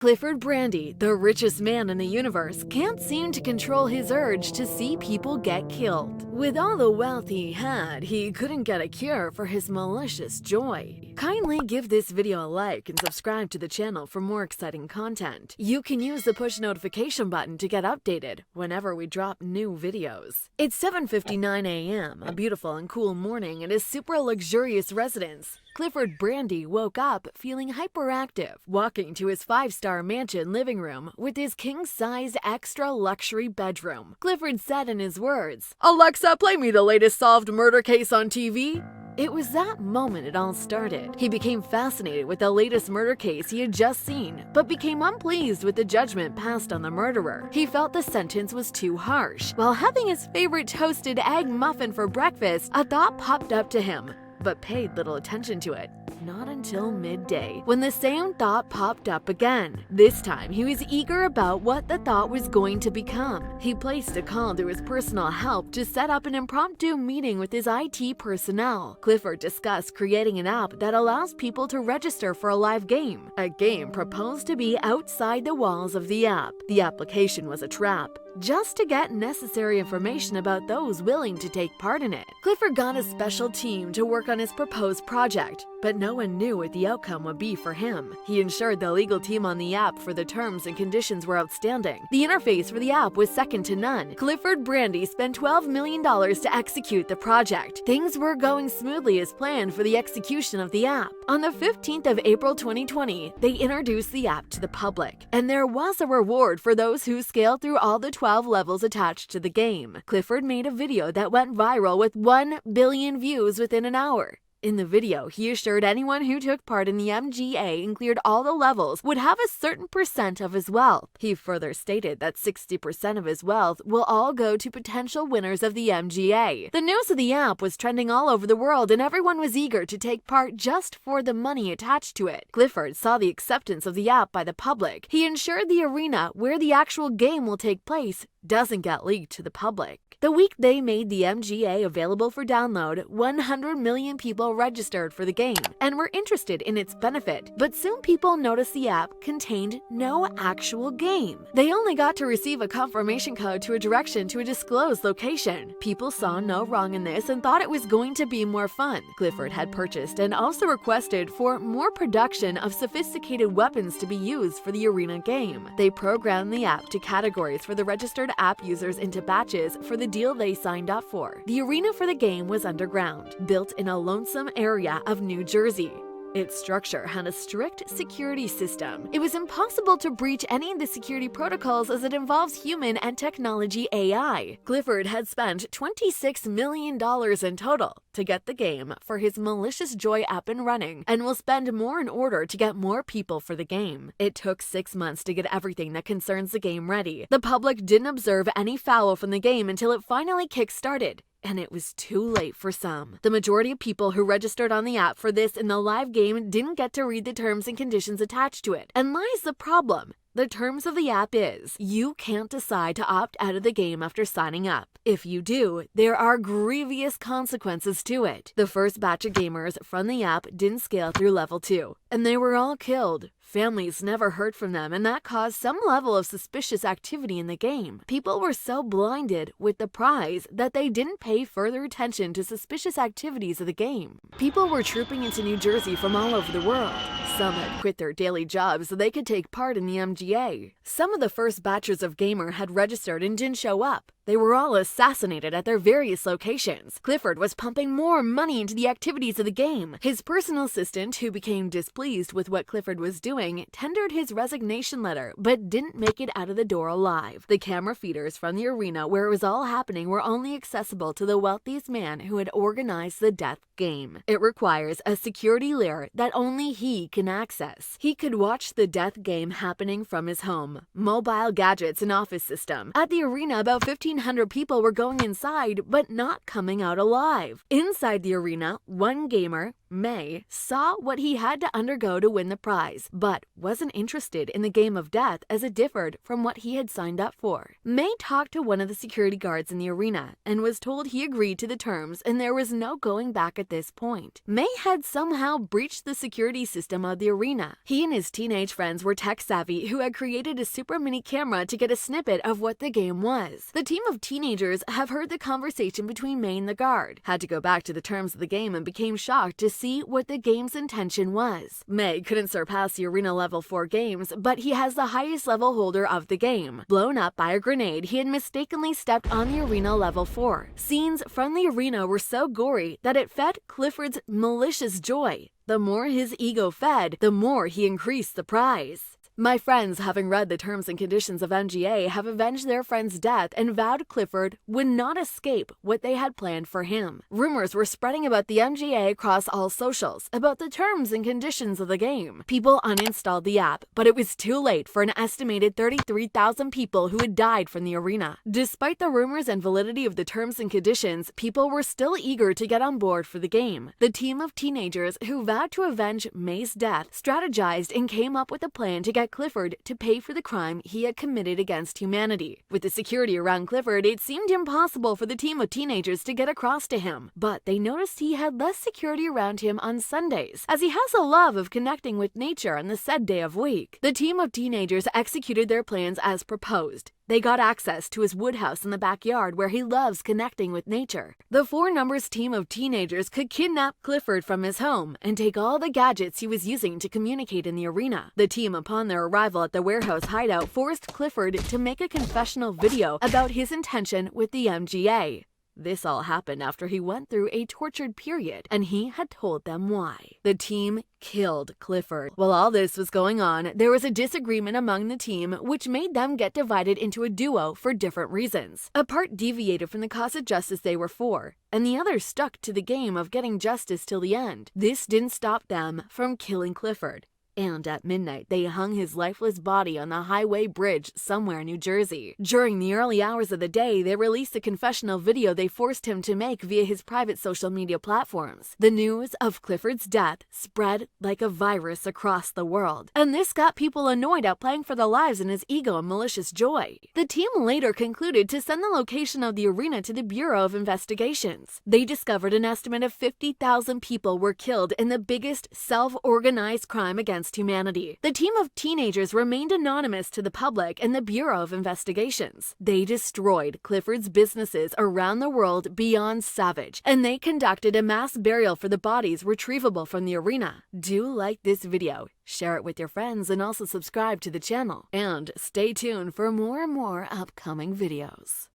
Clifford Brandy, the richest man in the universe, can't seem to control his urge to see people get killed. With all the wealth he had, he couldn't get a cure for his malicious joy. Kindly give this video a like and subscribe to the channel for more exciting content. You can use the push notification button to get updated whenever we drop new videos. It's 7:59 a.m., a beautiful and cool morning in his super luxurious residence. Clifford Brandy woke up feeling hyperactive, walking to his 5-star mansion living room with his king-size extra luxury bedroom. Clifford said in his words, "Alexa, play me the latest solved murder case on TV." It was that moment it all started. He became fascinated with the latest murder case he had just seen, but became unpleased with the judgment passed on the murderer. He felt the sentence was too harsh. While having his favorite toasted egg muffin for breakfast, a thought popped up to him, but paid little attention to it. Not until midday, when the same thought popped up again. This time, he was eager about what the thought was going to become. He placed a call to his personal help to set up an impromptu meeting with his IT personnel. Clifford discussed creating an app that allows people to register for a live game. A game proposed to be outside the walls of the app. The application was a trap, just to get necessary information about those willing to take part in it. Clifford got a special team to work on his proposed project, but no one knew what the outcome would be for him. He ensured the legal team on the app for the terms and conditions were outstanding. The interface for the app was second to none. Clifford Brandy spent $12 million to execute the project. Things were going smoothly as planned for the execution of the app. On the 15th of April 2020, they introduced the app to the public, and there was a reward for those who scaled through all the 12 levels attached to the game. Clifford made a video that went viral with 1 billion views within an hour. In the video, he assured anyone who took part in the MGA and cleared all the levels would have a certain percent of his wealth. He further stated that 60% of his wealth will all go to potential winners of the MGA. The news of the app was trending all over the world, and everyone was eager to take part just for the money attached to it. Clifford saw the acceptance of the app by the public. He ensured the arena where the actual game will take place doesn't get leaked to the public. The week they made the MGA available for download, 100 million people registered for the game and were interested in its benefit, but soon people noticed the app contained no actual game. They only got to receive a confirmation code to a direction to a disclosed location. People saw no wrong in this and thought it was going to be more fun. Clifford had purchased and also requested for more production of sophisticated weapons to be used for the arena game. They programmed the app to categories for the registered app users into batches for the deal they signed up for. The arena for the game was underground, built in a lonesome area of New Jersey. Its structure had a strict security system. It was impossible to breach any of the security protocols as it involves human and technology AI. Clifford had spent $26 million in total to get the game for his malicious joy up and running, and will spend more in order to get more people for the game. It took 6 months to get everything that concerns the game ready. The public didn't observe any foul from the game until it finally kick-started. And it was too late for some. The majority of people who registered on the app for this in the live game didn't get to read the terms and conditions attached to it. And lies the problem. The terms of the app is, you can't decide to opt out of the game after signing up. If you do, there are grievous consequences to it. The first batch of gamers from the app didn't scale through level 2, and they were all killed. Families never heard from them, and that caused some level of suspicious activity in the game. People were so blinded with the prize that they didn't pay further attention to suspicious activities of the game. People were trooping into New Jersey from all over the world. Some had quit their daily jobs so they could take part in the MGA. Some of the first batches of gamer had registered and didn't show up. They were all assassinated at their various locations. Clifford was pumping more money into the activities of the game. His personal assistant, who became displeased with what Clifford was doing, tendered his resignation letter, but didn't make it out of the door alive. The camera feeders from the arena where it was all happening were only accessible to the wealthiest man who had organized the death game. It requires a security layer that only he can access. He could watch the death game happening from his home, mobile gadgets and office system. At the arena, about 1,500 people were going inside, but not coming out alive. Inside the arena, one gamer, May saw what he had to undergo to win the prize, but wasn't interested in the game of death as it differed from what he had signed up for. May talked to one of the security guards in the arena and was told he agreed to the terms and there was no going back at this point. May had somehow breached the security system of the arena. He and his teenage friends were tech-savvy who had created a super mini camera to get a snippet of what the game was. The team of teenagers have heard the conversation between May and the guard, had to go back to the terms of the game and became shocked to see what the game's intention was. May couldn't surpass the arena level 4 games, but he has the highest level holder of the game. Blown up by a grenade, he had mistakenly stepped on the arena level 4. Scenes from the arena were so gory that it fed Clifford's malicious joy. The more his ego fed, the more he increased the prize. My friends, having read the terms and conditions of MGA, have avenged their friend's death and vowed Clifford would not escape what they had planned for him. Rumors were spreading about the MGA across all socials, about the terms and conditions of the game. People uninstalled the app, but it was too late for an estimated 33,000 people who had died from the arena. Despite the rumors and validity of the terms and conditions, people were still eager to get on board for the game. The team of teenagers who vowed to avenge May's death strategized and came up with a plan to get Clifford to pay for the crime he had committed against humanity. With the security around Clifford, it seemed impossible for the team of teenagers to get across to him, but they noticed he had less security around him on Sundays, as he has a love of connecting with nature on the said day of week. The team of teenagers executed their plans as proposed. They got access to his woodhouse in the backyard where he loves connecting with nature. The 4 numbers team of teenagers could kidnap Clifford from his home and take all the gadgets he was using to communicate in the arena. The team, upon their arrival at the warehouse hideout, forced Clifford to make a confessional video about his intention with the MGA. This all happened after he went through a tortured period, and he had told them why. The team killed Clifford. While all this was going on, there was a disagreement among the team, which made them get divided into a duo for different reasons. A part deviated from the cause of justice they were for, and the other stuck to the game of getting justice till the end. This didn't stop them from killing Clifford. And at midnight, they hung his lifeless body on the highway bridge somewhere in New Jersey. During the early hours of the day, they released a confessional video they forced him to make via his private social media platforms. The news of Clifford's death spread like a virus across the world, and this got people annoyed at playing for their lives in his ego and malicious joy. The team later concluded to send the location of the arena to the Bureau of Investigations. They discovered an estimate of 50,000 people were killed in the biggest self-organized crime against humanity. The team of teenagers remained anonymous to the public and the Bureau of Investigations. They destroyed Clifford's businesses around the world beyond savage, and they conducted a mass burial for the bodies retrievable from the arena. Do like this video, share it with your friends, and also subscribe to the channel. And stay tuned for more and more upcoming videos.